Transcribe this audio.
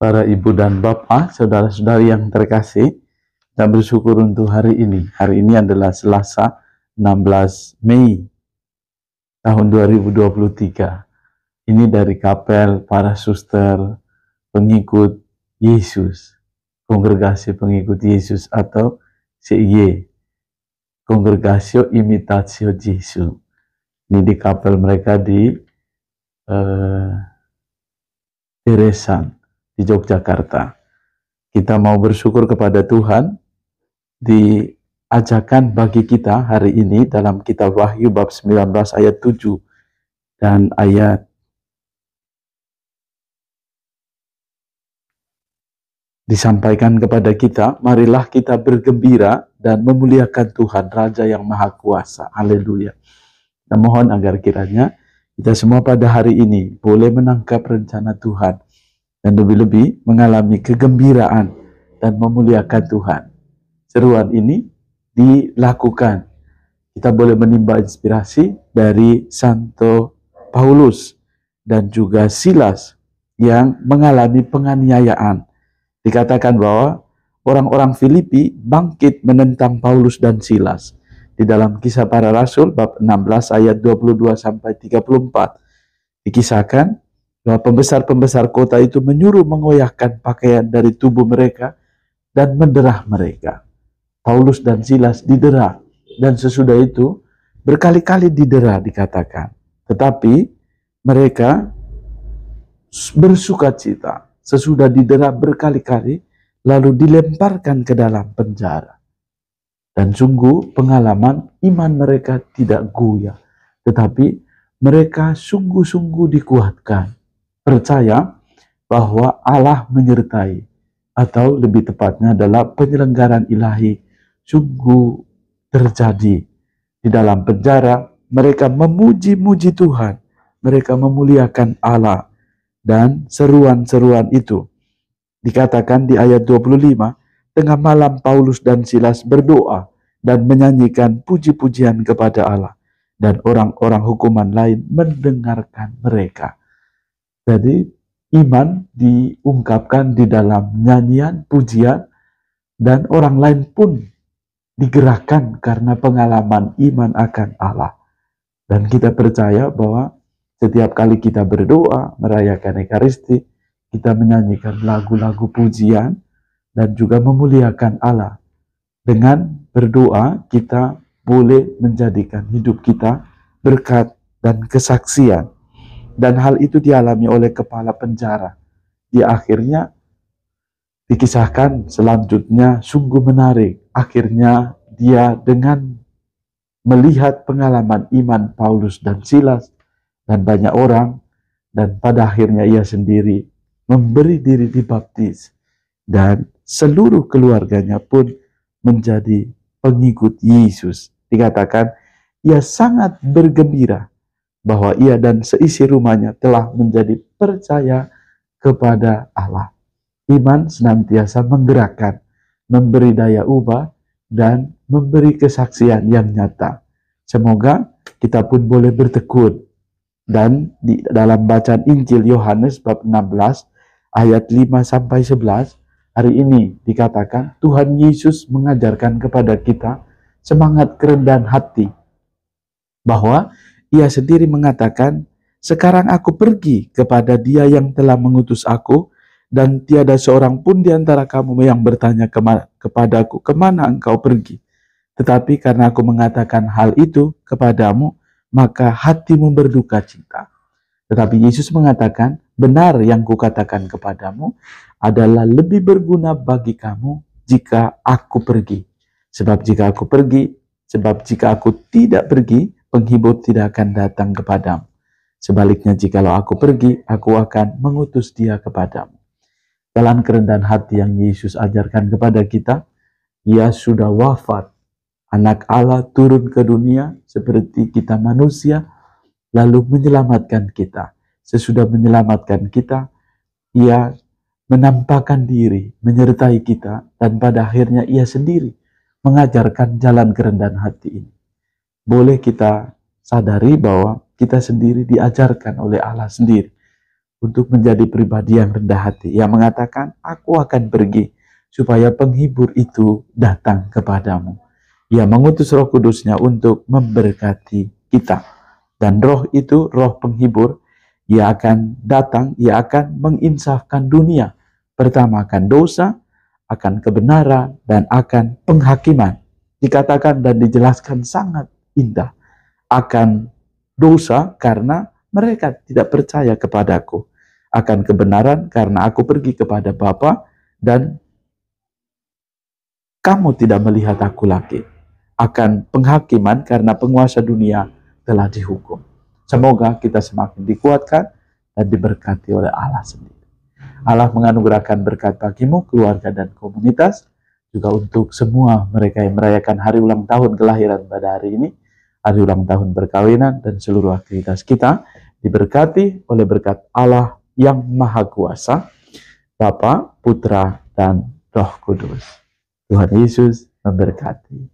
Para ibu dan bapak, saudara-saudari yang terkasih, kita bersyukur untuk hari ini. Hari ini adalah Selasa 16 Mei tahun 2023. Ini dari kapel para suster pengikut Yesus, Kongregasi Pengikut Yesus atau CIY, Congregatio Imitatio Jesu. Ini di kapel mereka di Deresan di Yogyakarta. Kita mau bersyukur kepada Tuhan diajarkan bagi kita hari ini dalam kitab Wahyu bab 19 ayat 7 dan ayat disampaikan kepada kita, marilah kita bergembira dan memuliakan Tuhan Raja yang Maha Kuasa. Haleluya. Kita mohon agar kiranya kita semua pada hari ini boleh menangkap rencana Tuhan dan lebih-lebih mengalami kegembiraan dan memuliakan Tuhan. Seruan ini dilakukan. Kita boleh menimba inspirasi dari Santo Paulus dan juga Silas yang mengalami penganiayaan. Dikatakan bahwa orang-orang Filipi bangkit menentang Paulus dan Silas. Di dalam Kisah Para Rasul bab 16 ayat 22 sampai 34 dikisahkan bahwa pembesar-pembesar kota itu menyuruh mengoyakkan pakaian dari tubuh mereka dan menderah mereka. Paulus dan Silas didera, dan sesudah itu berkali-kali didera dikatakan. Tetapi mereka bersukacita sesudah didera berkali-kali, lalu dilemparkan ke dalam penjara. Dan sungguh pengalaman iman mereka tidak goyah, tetapi mereka sungguh-sungguh dikuatkan, percaya bahwa Allah menyertai, atau lebih tepatnya adalah penyelenggaraan ilahi sungguh terjadi. Di dalam penjara mereka memuji-muji Tuhan, mereka memuliakan Allah, dan seruan-seruan itu dikatakan di ayat 25, tengah malam Paulus dan Silas berdoa dan menyanyikan puji-pujian kepada Allah, dan orang-orang hukuman lain mendengarkan mereka. Jadi iman diungkapkan di dalam nyanyian, pujian, dan orang lain pun digerakkan karena pengalaman iman akan Allah. Dan kita percaya bahwa setiap kali kita berdoa, merayakan Ekaristi, kita menyanyikan lagu-lagu pujian dan juga memuliakan Allah. Dengan berdoa, kita boleh menjadikan hidup kita berkat dan kesaksian. Dan hal itu dialami oleh kepala penjara. Di akhirnya dikisahkan selanjutnya sungguh menarik. Akhirnya dia dengan melihat pengalaman iman Paulus dan Silas dan banyak orang, dan pada akhirnya ia sendiri memberi diri dibaptis, dan seluruh keluarganya pun menjadi pengikut Yesus. Dikatakan ia sangat bergembira bahwa ia dan seisi rumahnya telah menjadi percaya kepada Allah. Iman senantiasa menggerakkan, memberi daya ubah, dan memberi kesaksian yang nyata. Semoga kita pun boleh bertekun. Dan di dalam bacaan Injil Yohanes bab 16 ayat 5-11 hari ini dikatakan Tuhan Yesus mengajarkan kepada kita semangat kerendahan hati, bahwa ia sendiri mengatakan, sekarang aku pergi kepada Dia yang telah mengutus aku, dan tiada seorang pun di antara kamu yang bertanya kepadaku, kemana engkau pergi? Tetapi karena aku mengatakan hal itu kepadamu, maka hatimu berduka cita. Tetapi Yesus mengatakan, benar yang kukatakan kepadamu adalah lebih berguna bagi kamu jika aku pergi. Sebab jika aku tidak pergi, penghibur tidak akan datang kepadamu. Sebaliknya jikalau aku pergi, aku akan mengutus dia kepadamu. Dalam kerendahan hati yang Yesus ajarkan kepada kita, ia sudah wafat. Anak Allah turun ke dunia seperti kita manusia, lalu menyelamatkan kita. Sesudah menyelamatkan kita, ia menampakkan diri, menyertai kita, dan pada akhirnya ia sendiri mengajarkan jalan kerendahan hati ini. Boleh kita sadari bahwa kita sendiri diajarkan oleh Allah sendiri untuk menjadi pribadi yang rendah hati, yang mengatakan, aku akan pergi supaya penghibur itu datang kepadamu. Ia mengutus Roh Kudusnya untuk memberkati kita. Dan roh itu, roh penghibur, ia akan datang, ia akan menginsafkan dunia. Pertama akan dosa, akan kebenaran, dan akan penghakiman. Dikatakan dan dijelaskan sangat indah. Akan dosa karena mereka tidak percaya kepadaku. Akan kebenaran karena aku pergi kepada Bapa dan kamu tidak melihat aku lagi. Akan penghakiman karena penguasa dunia telah dihukum. Semoga kita semakin dikuatkan dan diberkati oleh Allah sendiri. Allah menganugerahkan berkat bagimu, keluarga dan komunitas, juga untuk semua mereka yang merayakan hari ulang tahun kelahiran pada hari ini, hari ulang tahun perkawinan, dan seluruh aktivitas kita diberkati oleh berkat Allah yang Maha Kuasa, Bapa, Putra, dan Roh Kudus. Tuhan Yesus memberkati.